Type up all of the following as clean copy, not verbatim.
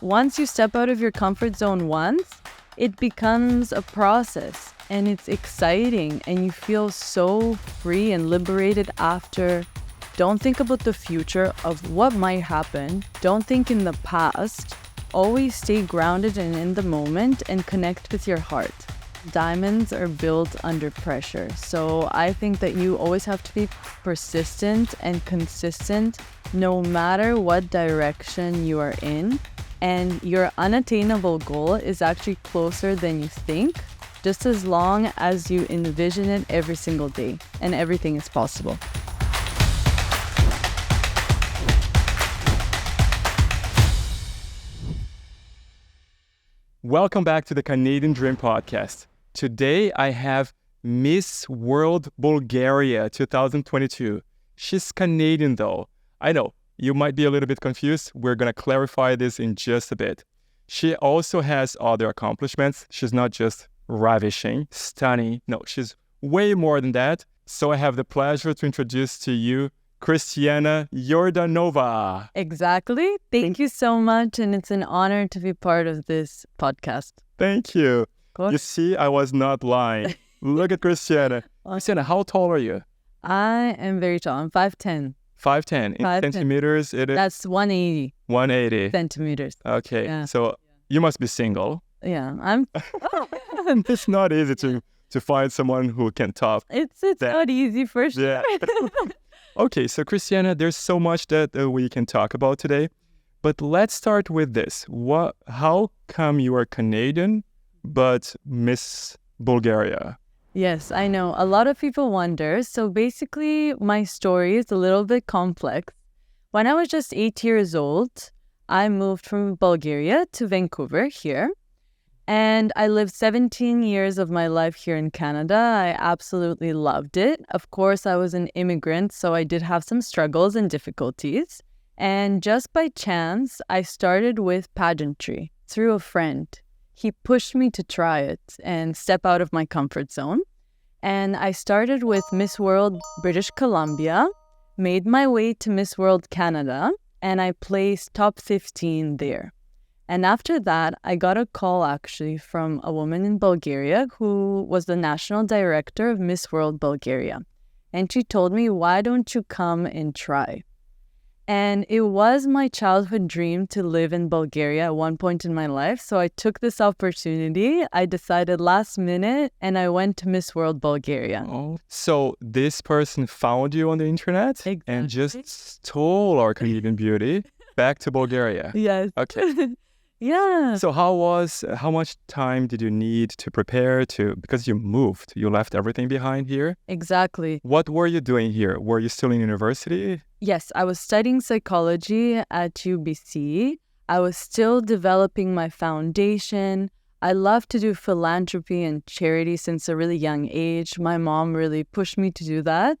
once you step out of your comfort zone once, it becomes a process and it's exciting and you feel so free and liberated after. Don't think about the future of what might happen. Don't think in the past. Always stay grounded and in the moment and connect with your heart. Diamonds are built under pressure. So I think that you always have to be persistent and consistent no matter what direction you are in. And your unattainable goal is actually closer than you think, just as long as you envision it every single day, and everything is possible. Welcome back to the Canadian Dream Podcast. Today I have Miss World Bulgaria 2022. She's Canadian though. I know, you might be a little bit confused. We're going to clarify this in just a bit. She also has other accomplishments. She's not just ravishing, stunning. No, she's way more than that. So I have the pleasure to introduce to you Kristiyana Yordanova. Exactly. Thank you so much. And it's an honor to be part of this podcast. Thank you. You see, I was not lying. Look at Kristiyana. Kristiyana, how tall are you? I am very tall. I'm 5'10". 5'10". In 5'10". Centimeters, it is? That's 180. 180. Centimeters. Okay. Yeah. So you must be single. Yeah, I'm... It's not easy to find someone who can top. It's not easy for sure. Yeah. Okay, so Kristiyana, there's so much that we can talk about today. But let's start with this. How come you are Canadian, but Miss Bulgaria? Yes, I know. A lot of people wonder. So basically, my story is a little bit complex. When I was just 8 years old, I moved from Bulgaria to Vancouver here. And I lived 17 years of my life here in Canada. I absolutely loved it. Of course, I was an immigrant, so I did have some struggles and difficulties. And just by chance, I started with pageantry through a friend. He pushed me to try it and step out of my comfort zone. And I started with Miss World British Columbia, made my way to Miss World Canada, and I placed top 15 there. And after that, I got a call actually from a woman in Bulgaria who was the national director of Miss World Bulgaria. And she told me, why don't you come and try? And it was my childhood dream to live in Bulgaria at one point in my life. So I took this opportunity. I decided last minute and I went to Miss World Bulgaria. Oh. So this person found you on the internet and just stole our Canadian beauty back to Bulgaria. Yes. Okay. Yeah. So how much time did you need to prepare because you moved, you left everything behind here? Exactly. What were you doing here? Were you still in university? Yes, I was studying psychology at UBC. I was still developing my foundation. I love to do philanthropy and charity since a really young age. My mom really pushed me to do that.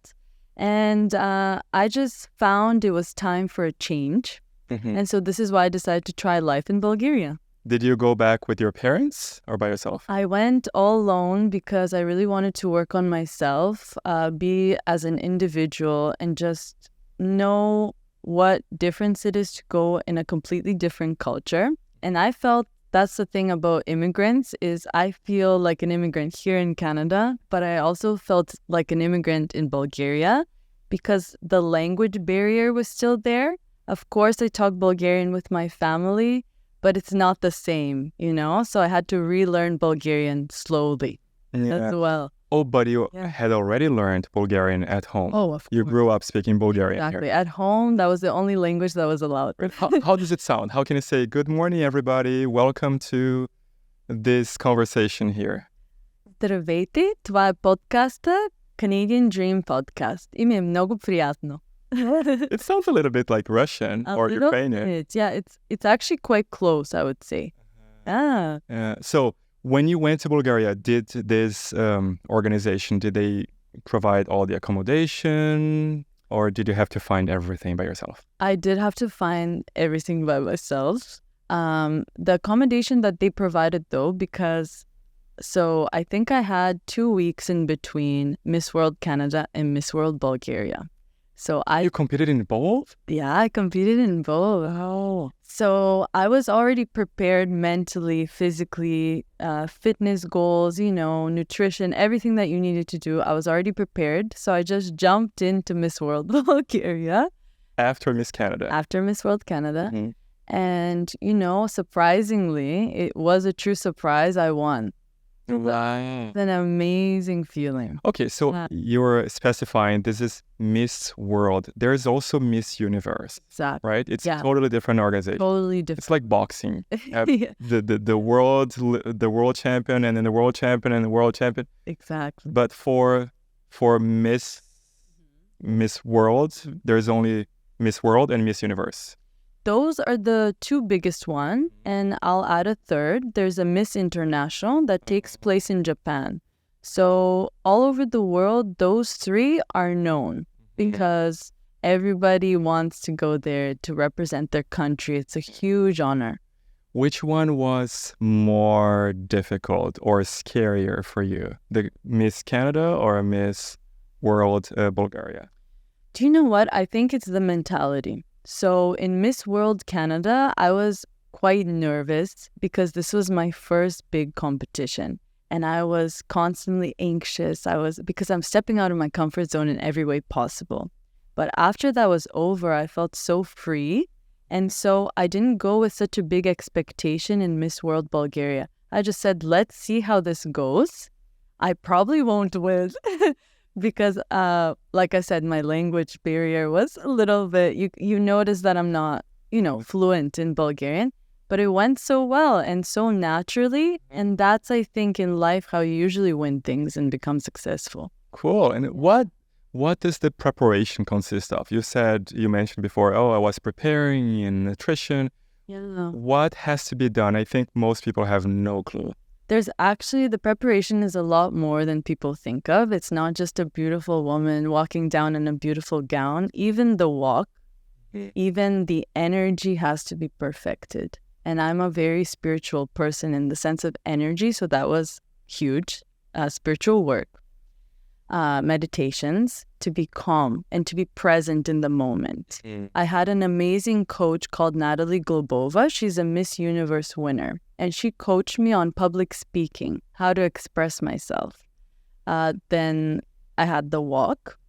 And I just found it was time for a change. Mm-hmm. And so this is why I decided to try life in Bulgaria. Did you go back with your parents or by yourself? I went all alone because I really wanted to work on myself, be as an individual and just know what difference it is to go in a completely different culture. And I felt that's the thing about immigrants is I feel like an immigrant here in Canada, but I also felt like an immigrant in Bulgaria because the language barrier was still there. Of course, I talk Bulgarian with my family, but it's not the same, So I had to relearn Bulgarian slowly as well. Oh, but you had already learned Bulgarian at home. Oh, of course. You grew up speaking Bulgarian Exactly. here. At home, that was the only language that was allowed. How does it sound? How can you say, good morning, everybody. Welcome to this conversation here. Здравейте, това е подкаста Canadian Dream Podcast. И ми е много приятно. It sounds a little bit like Russian or Ukrainian. Yeah, it's actually quite close, I would say. So when you went to Bulgaria, did this organization, did they provide all the accommodation or did you have to find everything by yourself? I did have to find everything by myself. The accommodation that they provided though, so I think I had 2 weeks in between Miss World Canada and Miss World Bulgaria. So You competed in both? I competed in both. Oh. So I was already prepared mentally, physically, fitness goals, nutrition, everything that you needed to do. I was already prepared. So I just jumped into Miss World Bulgaria. After Miss Canada. After Miss World Canada. Mm-hmm. And, surprisingly, it was a true surprise. I won. Right. It's an amazing feeling. Okay, so you're specifying this is Miss World. There's also Miss Universe, Exactly. right? It's a totally different organization. Totally different. It's like boxing. You have the world champion and then the world champion and the world champion. Exactly. But for Miss World, there's only Miss World and Miss Universe. Those are the two biggest ones, and I'll add a third. There's a Miss International that takes place in Japan. So all over the world, those three are known because everybody wants to go there to represent their country. It's a huge honor. Which one was more difficult or scarier for you? The Miss Canada or Miss World Bulgaria? Do you know what? I think it's the mentality. So in Miss World Canada, I was quite nervous because this was my first big competition. And I was constantly anxious. Because I'm stepping out of my comfort zone in every way possible. But after that was over, I felt so free. And so I didn't go with such a big expectation in Miss World Bulgaria. I just said, let's see how this goes. I probably won't win. Because, like I said, my language barrier was a little bit, you notice that I'm not, fluent in Bulgarian, but it went so well and so naturally. And that's, I think, in life, how you usually win things and become successful. Cool. And what does the preparation consist of? You mentioned before, I was preparing in nutrition. Yeah. What has to be done? I think most people have no clue. There's actually, the preparation is a lot more than people think of. It's not just a beautiful woman walking down in a beautiful gown. Even the walk, even the energy has to be perfected. And I'm a very spiritual person in the sense of energy. So that was huge. Spiritual work, meditations, to be calm and to be present in the moment. I had an amazing coach called Natalie Globova. She's a Miss Universe winner. And she coached me on public speaking, how to express myself. Then I had the walk,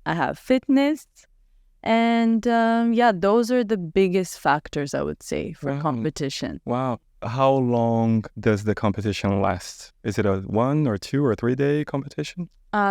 I have fitness, and those are the biggest factors, I would say, for competition. Wow. How long does the competition last? Is it a 1 or 2 or 3 day competition?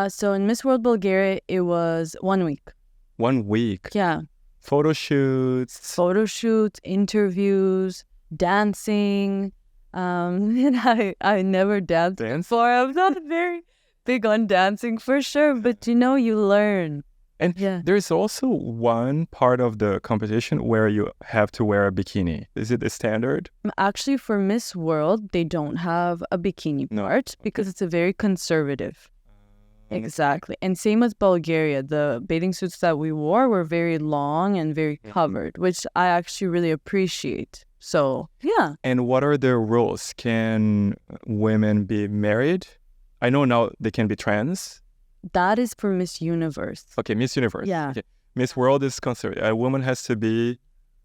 So in Miss World Bulgaria, it was 1 week. 1 week? Yeah. Photo shoots, interviews, dancing. And I never danced before. I'm not very big on dancing for sure, but you learn. And there's also one part of the competition where you have to wear a bikini. Is it the standard? Actually, for Miss World, they don't have a bikini part because it's a very conservative. Exactly. And same with Bulgaria. The bathing suits that we wore were very long and very covered, which I actually really appreciate. So, yeah. And what are the rules? Can women be married? I know now they can be trans. That is for Miss Universe. Okay, Miss Universe. Yeah. Okay. Miss World is considered. A woman has to be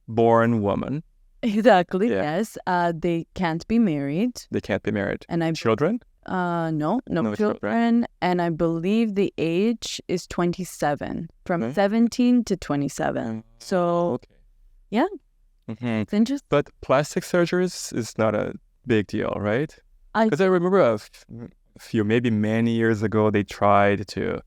born woman. Exactly, yes. They can't be married. They can't be married. And children? No children. And I believe the age is 27, from 17 to 27. So, yeah. It's interesting. But plastic surgeries is not a big deal, right? Because I remember a few, maybe many years ago, they tried to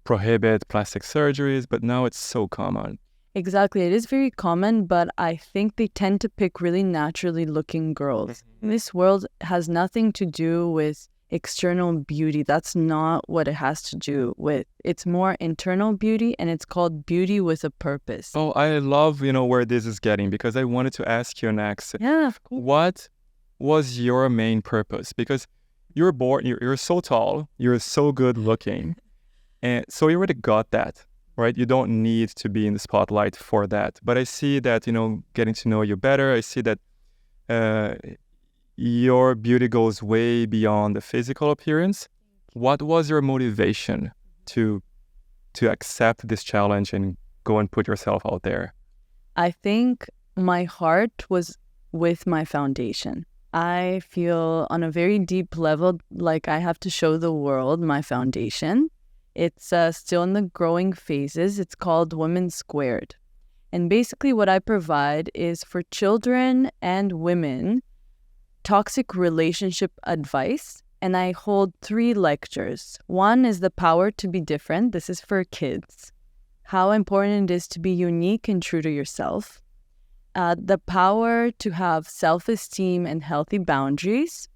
prohibit plastic surgeries, but now it's so common. Exactly. It is very common, but I think they tend to pick really naturally looking girls. This world has nothing to do with external beauty. That's not what it has to do with. It's more internal beauty, and it's called beauty with a purpose. Oh, I love, where this is getting, because I wanted to ask you next. Yeah, of course. What was your main purpose? Because you're born, you're so tall, you're so good looking, and so you already got that, right? You don't need to be in the spotlight for that. But I see that, getting to know you better, I see that your beauty goes way beyond the physical appearance. What was your motivation to accept this challenge and go and put yourself out there? I think my heart was with my foundation. I feel on a very deep level like I have to show the world my foundation. It's still in the growing phases. It's called Women Squared. And basically what I provide is for children and women toxic relationship advice. And I hold 3 lectures. One is the power to be different. This is for kids. How important it is to be unique and true to yourself. The power to have self-esteem and healthy boundaries.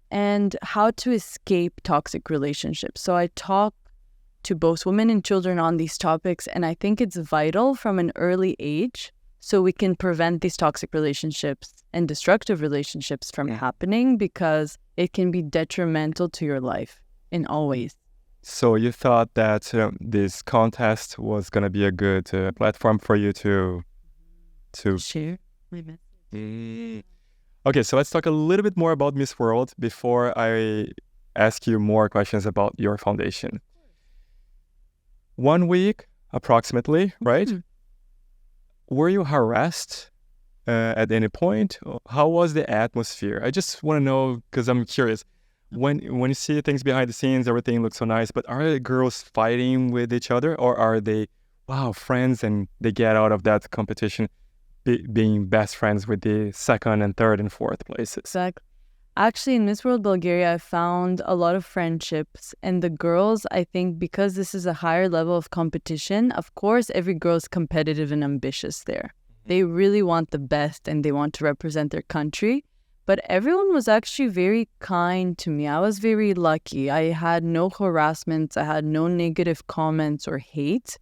And how to escape toxic relationships. So I talk to both women and children on these topics. And I think it's vital from an early age so we can prevent these toxic relationships and destructive relationships from happening, because it can be detrimental to your life in all ways. So you thought that this contest was going to be a good platform for you to share my message. Okay, so let's talk a little bit more about Miss World before I ask you more questions about your foundation. 1 week, approximately, right? Were you harassed at any point? How was the atmosphere? I just want to know, because I'm curious. When you see things behind the scenes, everything looks so nice, but are the girls fighting with each other, or are they, friends, and they get out of that competition being best friends with the 2nd and 3rd and 4th places? Exactly. Actually, in Miss World Bulgaria, I found a lot of friendships. And the girls, I think, because this is a higher level of competition, of course, every girl is competitive and ambitious there. They really want the best and they want to represent their country. But everyone was actually very kind to me. I was very lucky. I had no harassments. I had no negative comments or hate,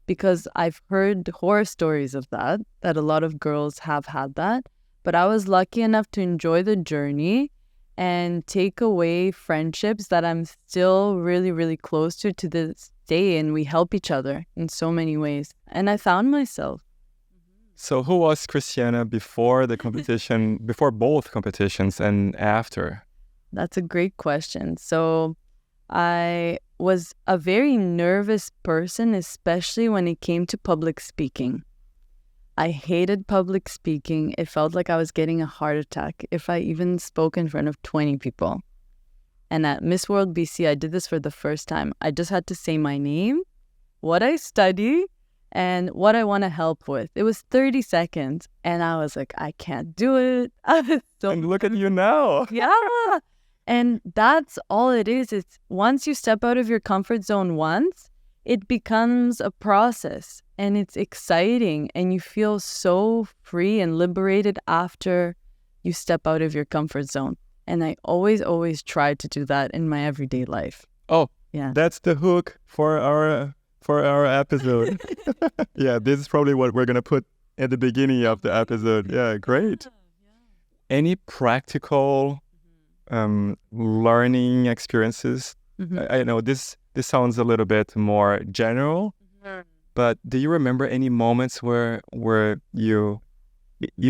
because I've heard horror stories of that a lot of girls have had that. But I was lucky enough to enjoy the journey and take away friendships that I'm still really, really close to this day. And we help each other in so many ways. And I found myself. So who was Kristiyana before the competition, before both competitions and after? That's a great question. So I was a very nervous person, especially when it came to public speaking. I hated public speaking. It felt like I was getting a heart attack if I even spoke in front of 20 people. And at Miss World BC, I did this for the first time. I just had to say my name, what I study, and what I want to help with. It was 30 seconds. And I was like, I can't do it. And look at you now. Yeah. And that's all it is. It's once you step out of your comfort zone once, it becomes a process. And it's exciting, and you feel so free and liberated after you step out of your comfort zone. And I always try to do that in my everyday life. Oh, yeah, that's the hook for our episode. Yeah, this is probably what we're gonna put at the beginning of the episode. Yeah, great. Any practical learning experiences? I know this sounds a little bit more general. But do you remember any moments where you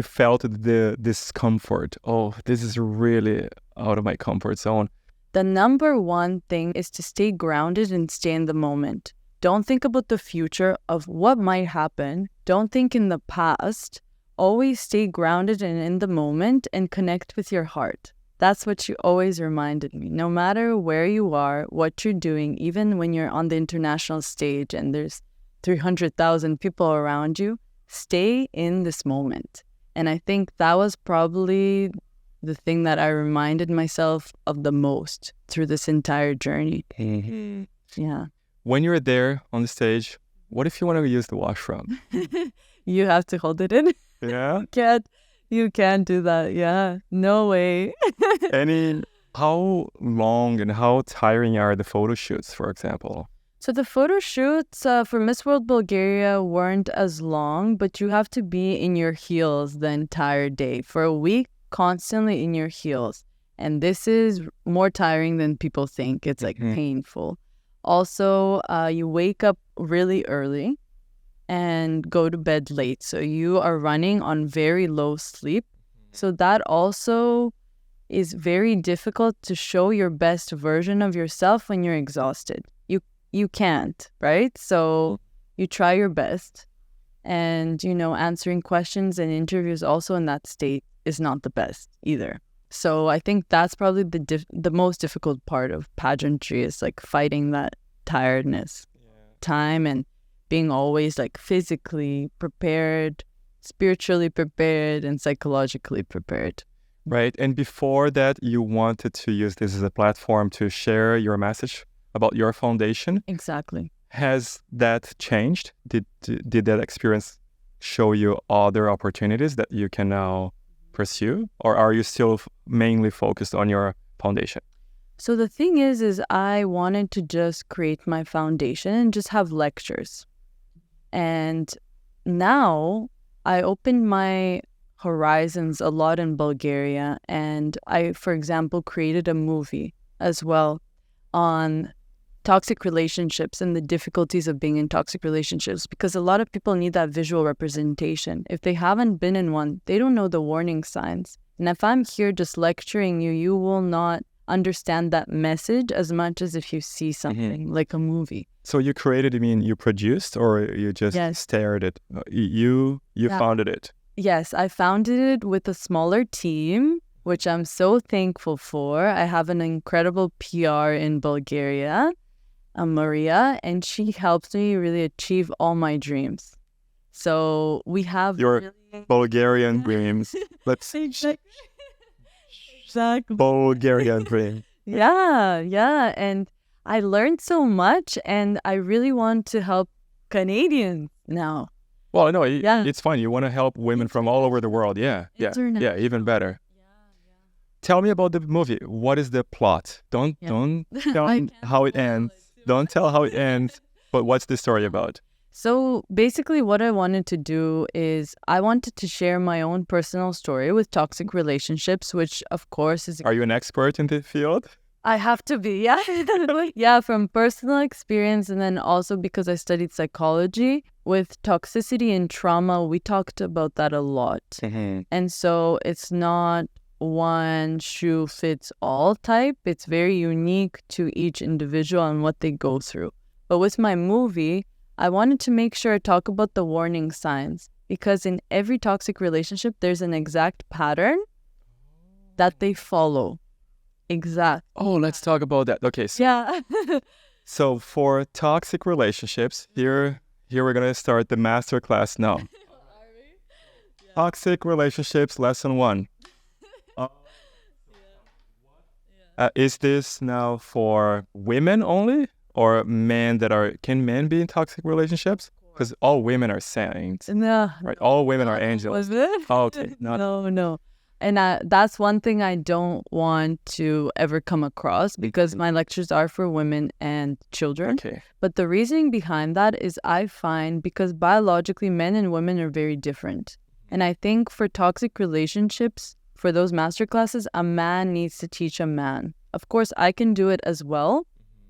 felt the discomfort? Oh, this is really out of my comfort zone. The number one thing is to stay grounded and stay in the moment. Don't think about the future of what might happen. Don't think in the past. Always stay grounded and in the moment and connect with your heart. That's what you always reminded me. No matter where you are, what you're doing, even when you're on the international stage and there's 300,000 people around you, stay in this moment. And I think that was probably the thing that I reminded myself of the most through this entire journey. Yeah. When you're there on the stage, what if you want to use the washroom? You have to hold it in. Yeah? You can't do that. Yeah. No way. How long and how tiring are the photo shoots, for example? So the photo shoots for Miss World Bulgaria weren't as long, but you have to be in your heels the entire day for a week, constantly in your heels. And this is more tiring than people think. It's like painful. Also, you wake up really early and go to bed late. So you are running on very low sleep. So that also is very difficult to show your best version of yourself when you're exhausted. You can't, right? So you try your best. And, answering questions and interviews also in that state is not the best either. So I think that's probably the most difficult part of pageantry is like fighting that tiredness, time, and being always like physically prepared, spiritually prepared, and psychologically prepared. Right. And before that, you wanted to use this as a platform to share your message about your foundation. Exactly. Has that changed? Did that experience show you other opportunities that you can now pursue? Or are you still mainly focused on your foundation? So the thing is I wanted to just create my foundation and just have lectures. And now I opened my horizons a lot in Bulgaria. And I, for example, created a movie as well on toxic relationships and the difficulties of being in toxic relationships, because a lot of people need that visual representation. If they haven't been in one, they don't know the warning signs. And if I'm here just lecturing you, you will not understand that message as much as if you see something like a movie. So you created, you produced, or you just stared at it? You founded it? Yes, I founded it with a smaller team, which I'm so thankful for. I have an incredible PR in Bulgaria, Maria, and she helps me really achieve all my dreams. So we have your Bulgarian dreams. Let's exactly. Bulgarian dream. Yeah. And I learned so much, and I really want to help Canadians now. Well, no, it's fun. You want to help women from all over the world. Yeah, even better. Tell me about the movie. What is the plot? Don't tell how it ends. Don't tell how it ends. But what's the story about? So basically what I wanted to do is I wanted to share my own personal story with toxic relationships, which of course is... Are you an expert in the field? I have to be, yeah. Yeah, from personal experience, and then also because I studied psychology. With toxicity and trauma, we talked about that a lot. And so it's not one shoe fits all type. It's very unique to each individual and what they go through. But with my movie, I wanted to make sure I talk about the warning signs, because in every toxic relationship, there's an exact pattern that they follow. Exact. Oh, let's talk about that. Okay. So for toxic relationships, here we're going to start the masterclass now. Toxic relationships, lesson 1. Is this now for women only, or men can men be in toxic relationships? Because all women are saints. No. Right? All women are angels. Was it? Oh, okay. No. And that's one thing I don't want to ever come across, because my lectures are for women and children. Okay. But the reasoning behind that is I find because biologically men and women are very different. And I think for toxic relationships, for those masterclasses, a man needs to teach a man. Of course, I can do it as well,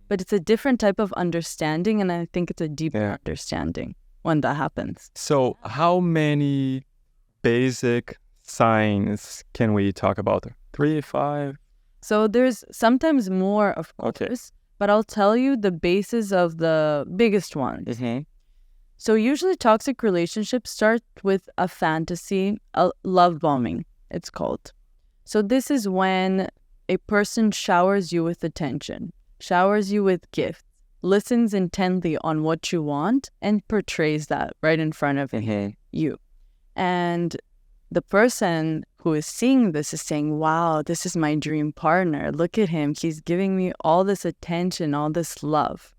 but it's a different type of understanding, and I think it's a deeper understanding when that happens. So how many basic signs can we talk about? 3, 5? So there's sometimes more, of course, but I'll tell you the basis of the biggest ones. So usually toxic relationships start with a fantasy, a love bombing, it's called. So this is when a person showers you with attention, showers you with gifts, listens intently on what you want, and portrays that right in front of you. And the person who is seeing this is saying, wow, this is my dream partner. Look at him. He's giving me all this attention, all this love.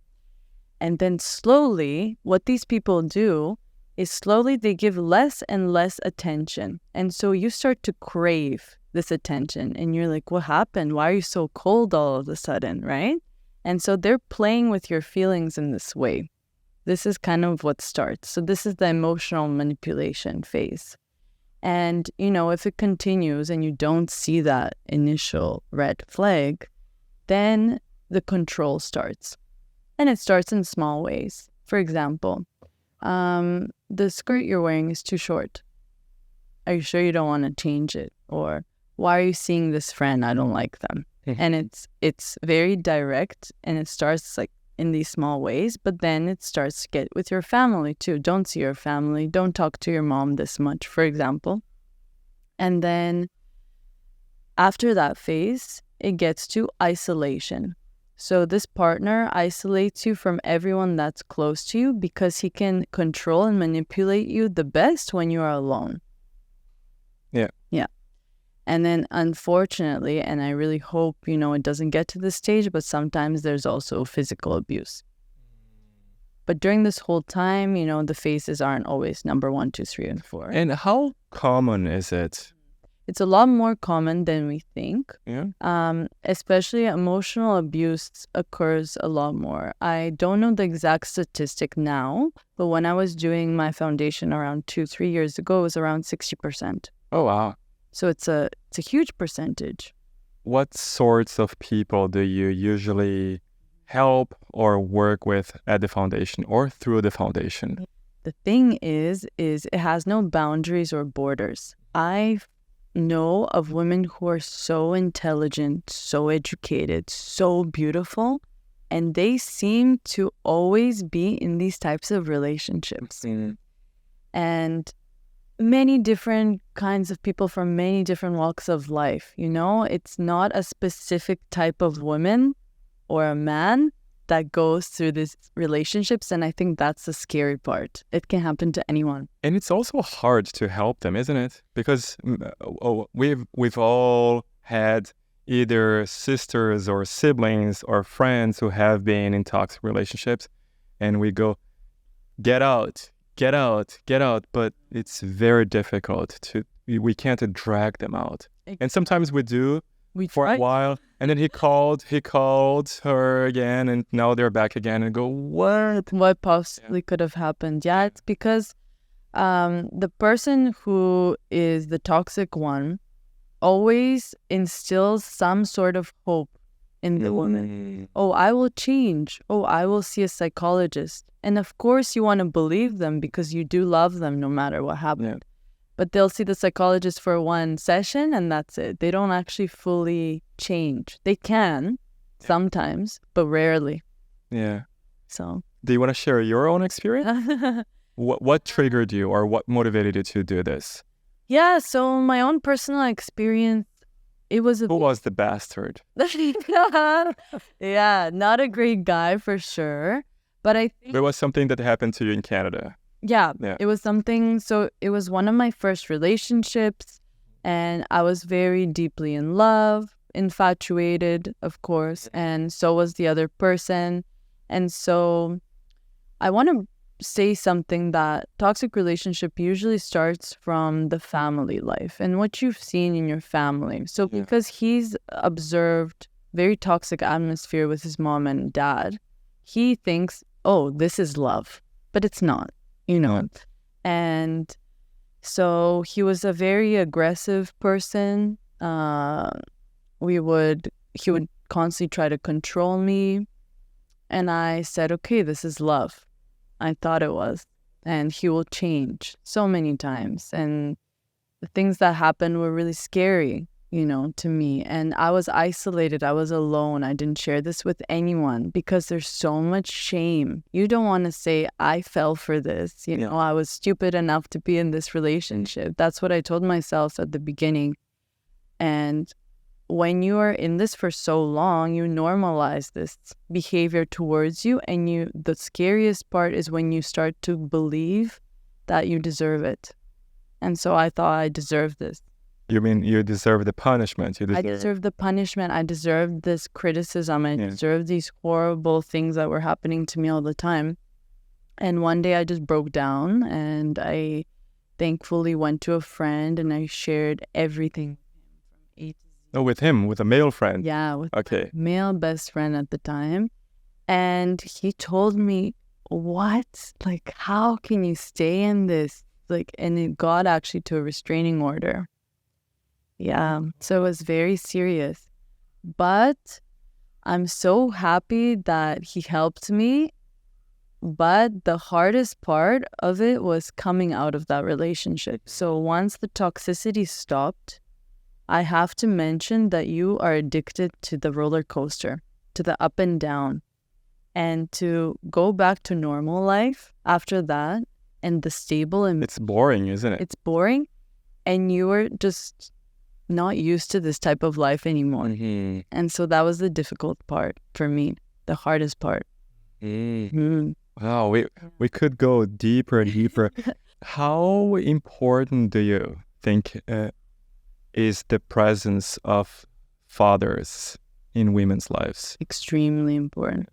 And then slowly, what these people do is slowly they give less and less attention. And so you start to crave this attention. And you're like, what happened? Why are you so cold all of a sudden, right? And so they're playing with your feelings in this way. This is kind of what starts. So this is the emotional manipulation phase. And, if it continues and you don't see that initial red flag, then the control starts. And it starts in small ways. For example, the skirt you're wearing is too short. Are you sure you don't want to change it? Or why are you seeing this friend? I don't like them. And it's very direct, and it starts like in these small ways, but then it starts to get with your family too. Don't see your family. Don't talk to your mom this much, for example. And then after that phase, it gets to isolation. So this partner isolates you from everyone that's close to you because he can control and manipulate you the best when you are alone. Yeah. Yeah. And then unfortunately, and I really hope, it doesn't get to this stage, but sometimes there's also physical abuse. But during this whole time, the phases aren't always number 1, 2, 3, and 4. And how common is it? It's a lot more common than we think. Yeah. Especially emotional abuse occurs a lot more. I don't know the exact statistic now, but when I was doing my foundation around 2-3 years ago, it was around 60%. Oh, wow. So it's a huge percentage. What sorts of people do you usually help or work with at the foundation or through the foundation? The thing is it has no boundaries or borders. I know of women who are so intelligent, so educated, so beautiful, and they seem to always be in these types of relationships. Mm-hmm. And many different kinds of people from many different walks of life, It's not a specific type of woman or a man that goes through these relationships, and I think that's the scary part. It can happen to anyone. And it's also hard to help them, isn't it? Because we've all had either sisters or siblings or friends who have been in toxic relationships, and we go, get out, get out, get out. But it's very difficult we can't drag them out. And sometimes we do for a while. And then he called her again, and now they're back again and go, what? What possibly could have happened? Yeah, it's because the person who is the toxic one always instills some sort of hope in the woman. Oh, I will change. Oh, I will see a psychologist. And of course you want to believe them because you do love them no matter what happened. Yeah. But they'll see the psychologist for one session and that's it. They don't actually fully change. They can sometimes, but rarely. Yeah. So. Do you want to share your own experience? What triggered you or what motivated you to do this? Yeah, so my own personal experience, it was Who was the bastard? Yeah, not a great guy for sure. But I think there was something that happened to you in Canada. Yeah, it was something. So it was one of my first relationships, and I was very deeply in love, infatuated, of course, and so was the other person. And so I want to say something that toxic relationship usually starts from the family life and what you've seen in your family. So because he's observed very toxic atmosphere with his mom and dad, he thinks, oh, this is love, but it's not. And so he was a very aggressive person. He would constantly try to control me. And I said, okay, this is love. I thought it was. And he will change so many times. And the things that happened were really scary, to me. And I was isolated. I was alone. I didn't share this with anyone because there's so much shame. You don't want to say, I fell for this. I was stupid enough to be in this relationship. That's what I told myself at the beginning. And when you are in this for so long, you normalize this behavior towards you. And the scariest part is when you start to believe that you deserve it. And so I thought I deserved this. You mean you deserve the punishment? I deserve the punishment. I deserved this criticism. I deserved these horrible things that were happening to me all the time. And one day I just broke down and I thankfully went to a friend and I shared everything from A to Z. Oh, with him, with a male friend? Yeah, with my male best friend at the time. And he told me, what? Like, how can you stay in this? And it got actually to a restraining order. Yeah, so it was very serious. But I'm so happy that he helped me. But the hardest part of it was coming out of that relationship. So once the toxicity stopped, I have to mention that you are addicted to the roller coaster, to the up and down. And to go back to normal life after that and the stable and It's boring, isn't it? it's boring and you were just not used to this type of life anymore. Mm-hmm. And so that was the difficult part for me, the hardest part. Wow, we could go deeper and deeper. How important do you think is the presence of fathers in women's lives? Extremely important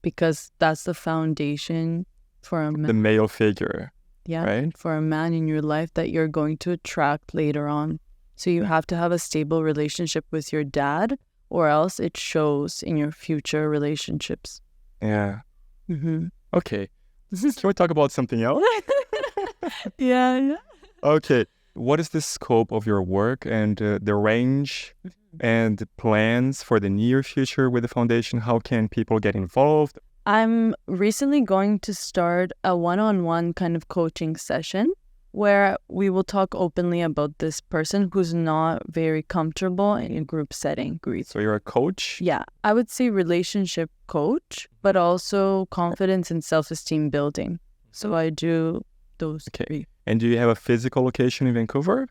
because that's the foundation for a The man. male figure, right? For a man in your life that you're going to attract later on. So you have to have a stable relationship with your dad, or else it shows in your future relationships. Yeah. Okay. Can we talk about something else? Yeah. Okay. What is the scope of your work and the range and the plans for the near future with the foundation? How can people get involved? I'm recently going to start a one-on-one kind of coaching session where we will talk openly about this person who's not very comfortable in a group setting. So you're a coach? Yeah, I would say relationship coach, but also confidence and self-esteem building. So I do those three. And do you have a physical location in Vancouver?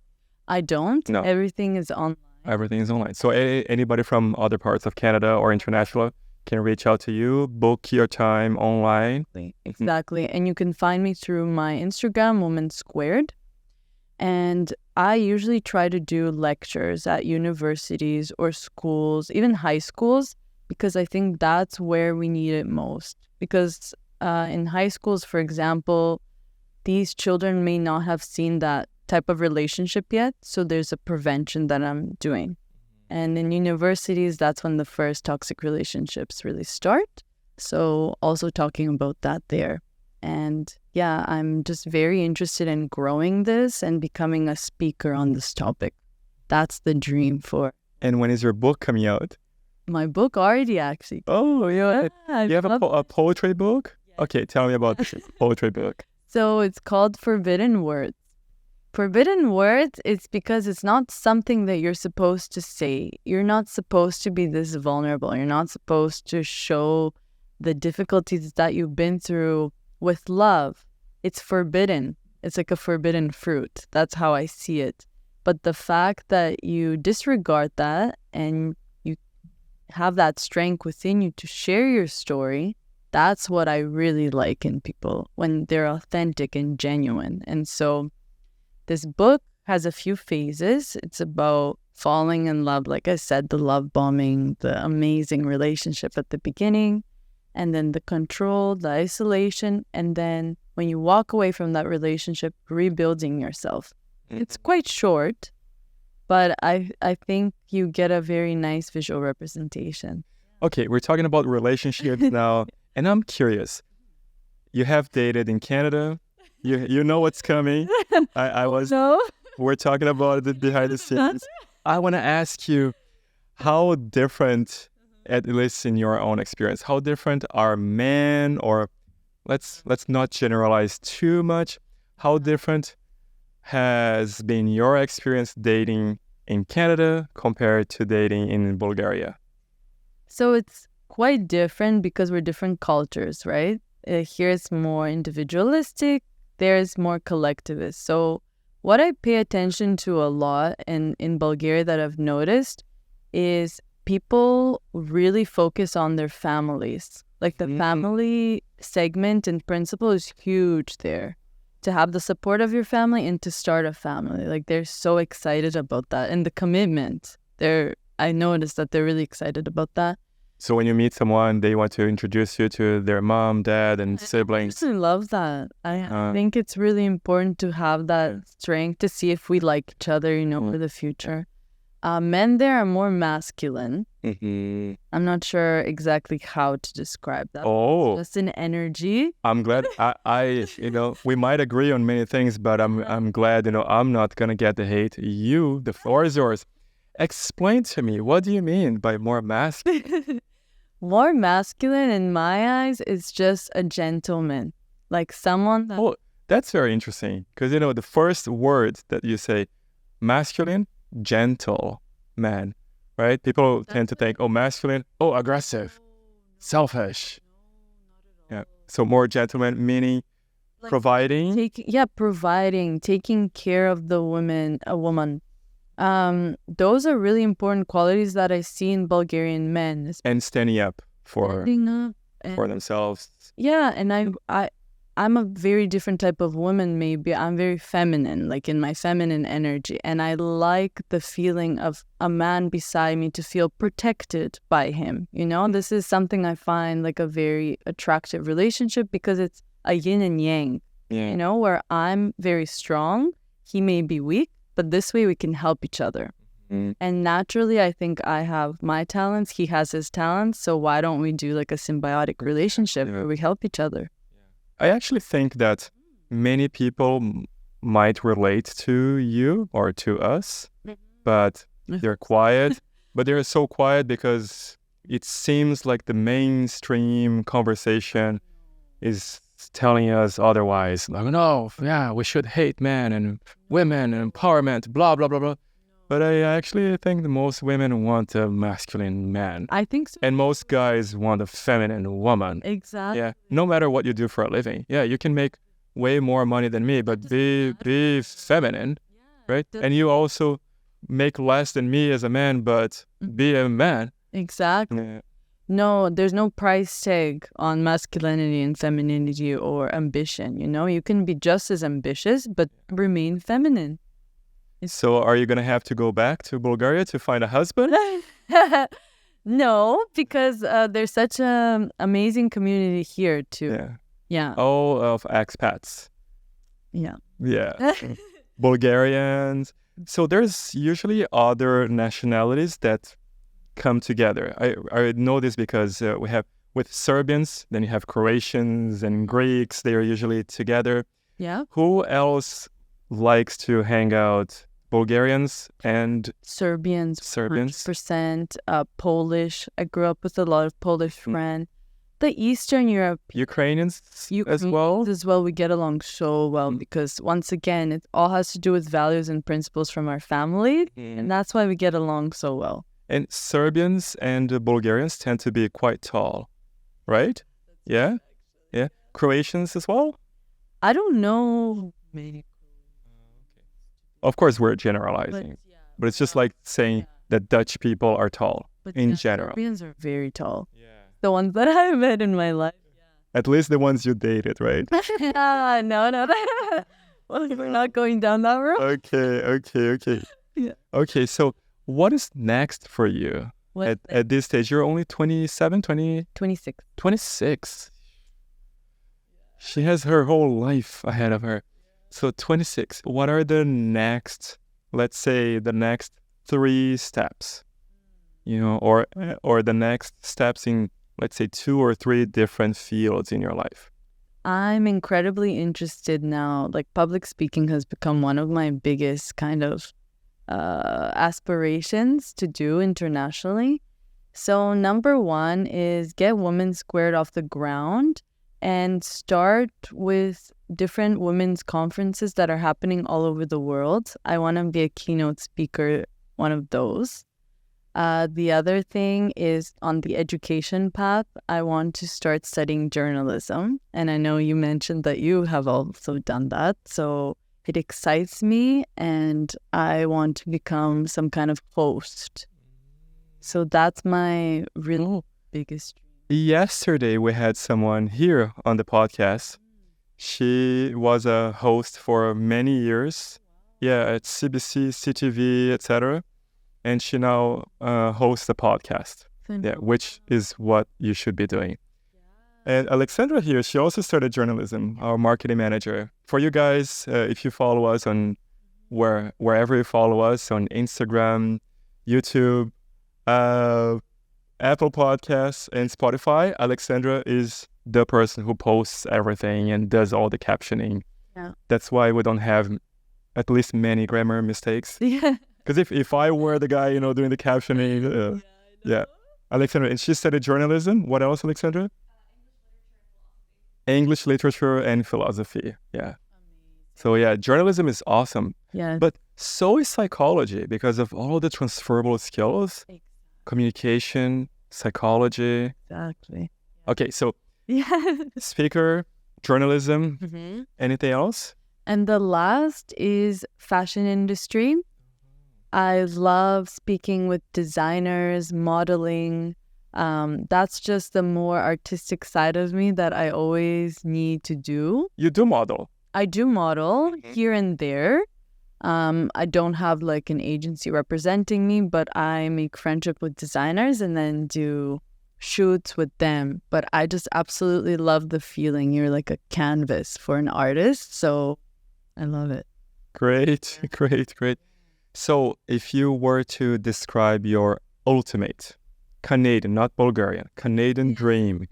I don't. No. Everything is online. Everything is online. So anybody from other parts of Canada or international can reach out to you, book your time online. Exactly. And you can find me through my Instagram, Woman Squared. And I usually try to do lectures at universities or schools, even high schools, because I think that's where we need it most. Because in high schools, for example, these children may not have seen that type of relationship yet. So there's a prevention that I'm doing. And in universities, that's when the first toxic relationships really start. So also talking about that there. And yeah, I'm just very interested in growing this and becoming a speaker on this topic. That's the dream for. And when is your book coming out? My book already actually. Oh, yeah. You have a poetry book? Yeah. Okay, tell me about the poetry book. So it's called Forbidden Words. Forbidden words, it's because it's not something that you're supposed to say. You're not supposed to be this vulnerable. You're not supposed to show the difficulties that you've been through with love. It's forbidden. It's like a forbidden fruit. That's how I see it. But the fact that you disregard that and you have that strength within you to share your story, that's what I really like in people, when they're authentic and genuine. And so this book has a few phases. It's about falling in love, like I said, the love bombing, the amazing relationship at the beginning, and then the control, the isolation, and then when you walk away from that relationship, rebuilding yourself. It's quite short, but I think you get a very nice visual representation. Okay, we're talking about relationships now, and I'm curious. You have dated in Canada. You know what's coming. No. We're talking about it behind the scenes. I want to ask you, how different, at least in your own experience, how different are men, or let's not generalize too much. How different has been your experience dating in Canada compared to dating in Bulgaria? So it's quite different because we're different cultures, right? Here it's more individualistic. There's more collectivist. So what I pay attention to a lot in Bulgaria that I've noticed is people really focus on their families. Like the family segment and principle is huge there. To have the support of your family and to start a family. Like they're so excited about that. And the commitment. I noticed that they're really excited about that. So when you meet someone, they want to introduce you to their mom, dad, and siblings. I love that. I think it's really important to have that strength to see if we like each other, for the future. Men there are more masculine. Mm-hmm. I'm not sure exactly how to describe that. Oh, Just an energy. I'm glad. I we might agree on many things, but I'm glad. I'm not gonna get the hate. The floor is yours. Explain to me, what do you mean by more masculine? More masculine in my eyes is just a gentleman. Like someone that... Oh, that's very interesting. Because, the first word that you say, masculine, gentle man, right? People tend to think, masculine, aggressive, selfish. So more gentleman, meaning providing. Providing, taking care of a woman. Those are really important qualities that I see in Bulgarian men. And standing up for themselves. Yeah, and I'm a very different type of woman. Maybe I'm very feminine, like in my feminine energy, and I like the feeling of a man beside me to feel protected by him. This is something I find like a very attractive relationship because it's a yin and yang. Yeah. Where I'm very strong, he may be weak, but this way we can help each other. And naturally, I think I have my talents, he has his talents, so why don't we do like a symbiotic relationship where we help each other? I actually think that many people might relate to you or to us, but they're quiet. But they're so quiet because it seems like the mainstream conversation is telling us otherwise. Like, no, yeah, we should hate men and women and empowerment, blah, blah, blah, blah. But I actually think that most women want a masculine man. I think so. And most guys want a feminine woman. Exactly. Yeah. No matter what you do for a living. Yeah, you can make way more money than me, but be feminine, right? And you also make less than me as a man, but be a man. Exactly. Yeah. No, there's no price tag on masculinity and femininity or ambition. You can be just as ambitious, but remain feminine. So are you going to have to go back to Bulgaria to find a husband? No, because there's such an amazing community here too. Yeah. All of expats. Yeah. Bulgarians. So there's usually other nationalities that come together. I know this because we have with Serbians, then you have Croatians and Greeks. They are usually together. Yeah. Who else likes to hang out? Bulgarians and Serbians. 100%. Polish. I grew up with a lot of Polish friends. The Eastern Europe. Ukrainians as well. As well, we get along so well because once again, it all has to do with values and principles from our family, and that's why we get along so well. And Serbians and Bulgarians tend to be quite tall, right? Yeah. Croatians as well. I don't know many. Of course, we're generalizing, but it's just like saying that Dutch people are tall in general. Serbians are very tall. Yeah. The ones that I've met in my life. Yeah. At least the ones you dated, right? No. Well, we're not going down that road. Okay. Yeah. Okay, so what is next for you at this stage? You're only 27, 26. 26. She has her whole life ahead of her. So 26, what are the next, let's say the next 3 steps, or the next steps in, let's say 2 or 3 different fields in your life? I'm incredibly interested now. Like public speaking has become one of my biggest kind of aspirations to do internationally. So number 1 is get Women Squared off the ground and start with different women's conferences that are happening all over the world. I want to be a keynote speaker, one of those. The other thing is on the education path, I want to start studying journalism. And I know you mentioned that you have also done that. So it excites me and I want to become some kind of host. So that's my real biggest dream. Yesterday, we had someone here on the podcast. She was a host for many years. Yeah, at CBC, CTV, etc. And she now hosts a podcast, which is what you should be doing. And Alexandra here, she also started journalism, our marketing manager. For you guys, if you follow us on wherever you follow us, on Instagram, YouTube, Apple Podcasts, and Spotify, Alexandra is the person who posts everything and does all the captioning. Yeah. That's why we don't have at least many grammar mistakes. Yeah. Because if I were the guy, doing the captioning, Alexandra, and she studied journalism. What else, Alexandra? English literature and philosophy. Yeah. So journalism is awesome. Yeah. But so is psychology because of all the transferable skills, communication, psychology. Exactly. Okay, so Yeah. speaker, journalism, Mm-hmm. anything else? And the last is fashion industry. I love speaking with designers, modeling. That's just the more artistic side of me that I always need to do. You do model. I do model here and there. I don't have like an agency representing me, but I make friendship with designers and then do shoots with them. But I just absolutely love the feeling. You're like a canvas for an artist. So I love it. Great, great. So if you were to describe your ultimate Canadian, not Bulgarian, Canadian dream,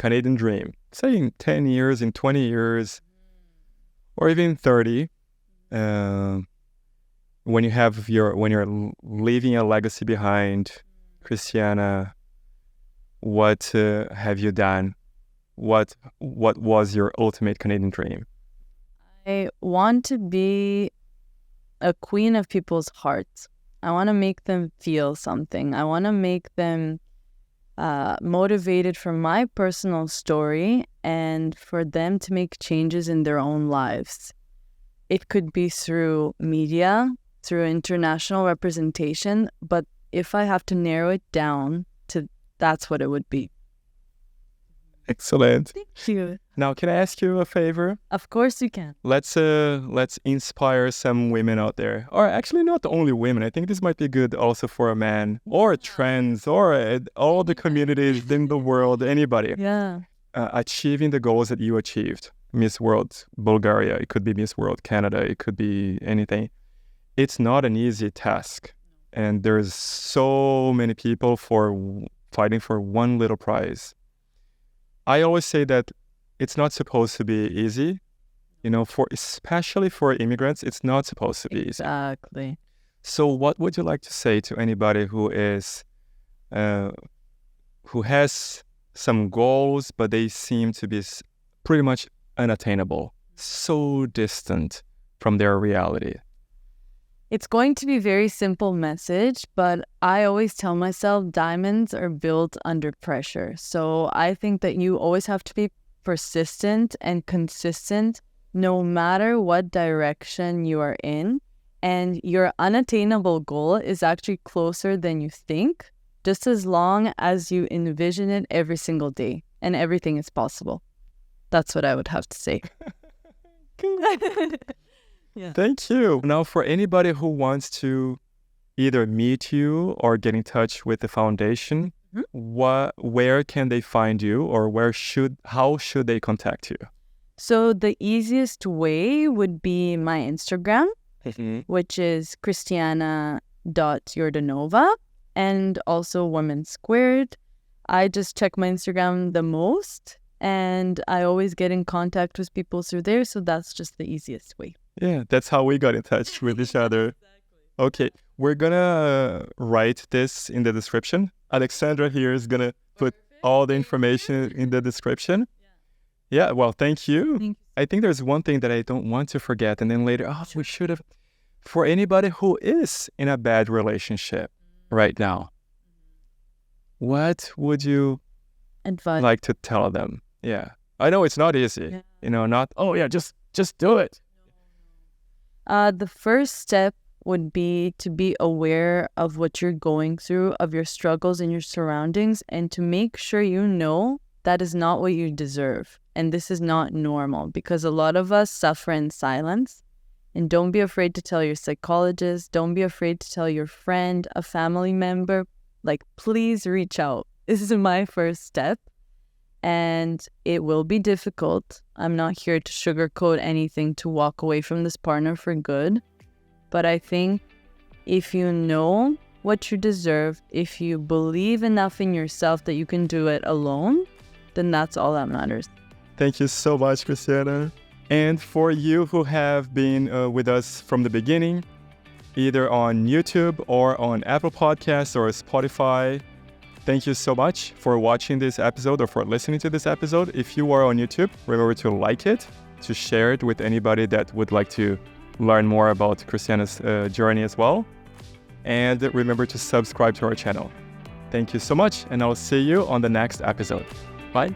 say in 10 years, in 20 years, or even 30, when you're leaving a legacy behind, Kristiyana, what have you done? What was your ultimate Canadian dream? I want to be a queen of people's hearts. I want to make them feel something. I want to make them motivated from my personal story and for them to make changes in their own lives. It could be through media, through international representation, but if I have to narrow it down to that's what it would be. Excellent. Thank you. Now, can I ask you a favor? Of course you can. Let's inspire some women out there, or actually not only women. I think this might be good also for a man, or trans, or all the communities in the world. Anybody. Yeah. Achieving the goals that you achieved. Miss World Bulgaria. It could be Miss World Canada. It could be anything. It's not an easy task, and there's so many people fighting for one little prize. I always say that it's not supposed to be easy, especially for immigrants, it's not supposed to be easy. Exactly. So what would you like to say to anybody who has some goals, but they seem to be pretty much unattainable, so distant from their reality? It's going to be a very simple message, but I always tell myself diamonds are built under pressure. So I think that you always have to be persistent and consistent no matter what direction you are in. And your unattainable goal is actually closer than you think, just as long as you envision it every single day, and everything is possible. That's what I would have to say. Yeah. Thank you. Now, for anybody who wants to either meet you or get in touch with the foundation, where can they find you, or how should they contact you? So the easiest way would be my Instagram, which is Kristiyana.Yordanova, and also Women Squared. I just check my Instagram the most, and I always get in contact with people through there, so that's just the easiest way. Yeah, that's how we got in touch with each other. Exactly. Okay, we're gonna write this in the description. Alexandra here is gonna put all the information in the description. Yeah, well, thank you. I think there's one thing that I don't want to forget, and then later, we should have. For anybody who is in a bad relationship right now, what would you like to tell them? Yeah, I know it's not easy. Just do it. The first step would be to be aware of what you're going through, of your struggles and your surroundings, and to make sure you know that is not what you deserve. And this is not normal, because a lot of us suffer in silence. And don't be afraid to tell your psychologist. Don't be afraid to tell your friend, a family member. Please reach out. This is my first step. And it will be difficult. I'm not here to sugarcoat anything to walk away from this partner for good. But I think if you know what you deserve, if you believe enough in yourself that you can do it alone, then that's all that matters. Thank you so much, Kristiyana. And for you who have been with us from the beginning, either on YouTube or on Apple Podcasts or Spotify, thank you so much for watching this episode or for listening to this episode. If you are on YouTube, remember to like it, to share it with anybody that would like to learn more about Kristiyana's journey as well. And remember to subscribe to our channel. Thank you so much, and I'll see you on the next episode. Bye.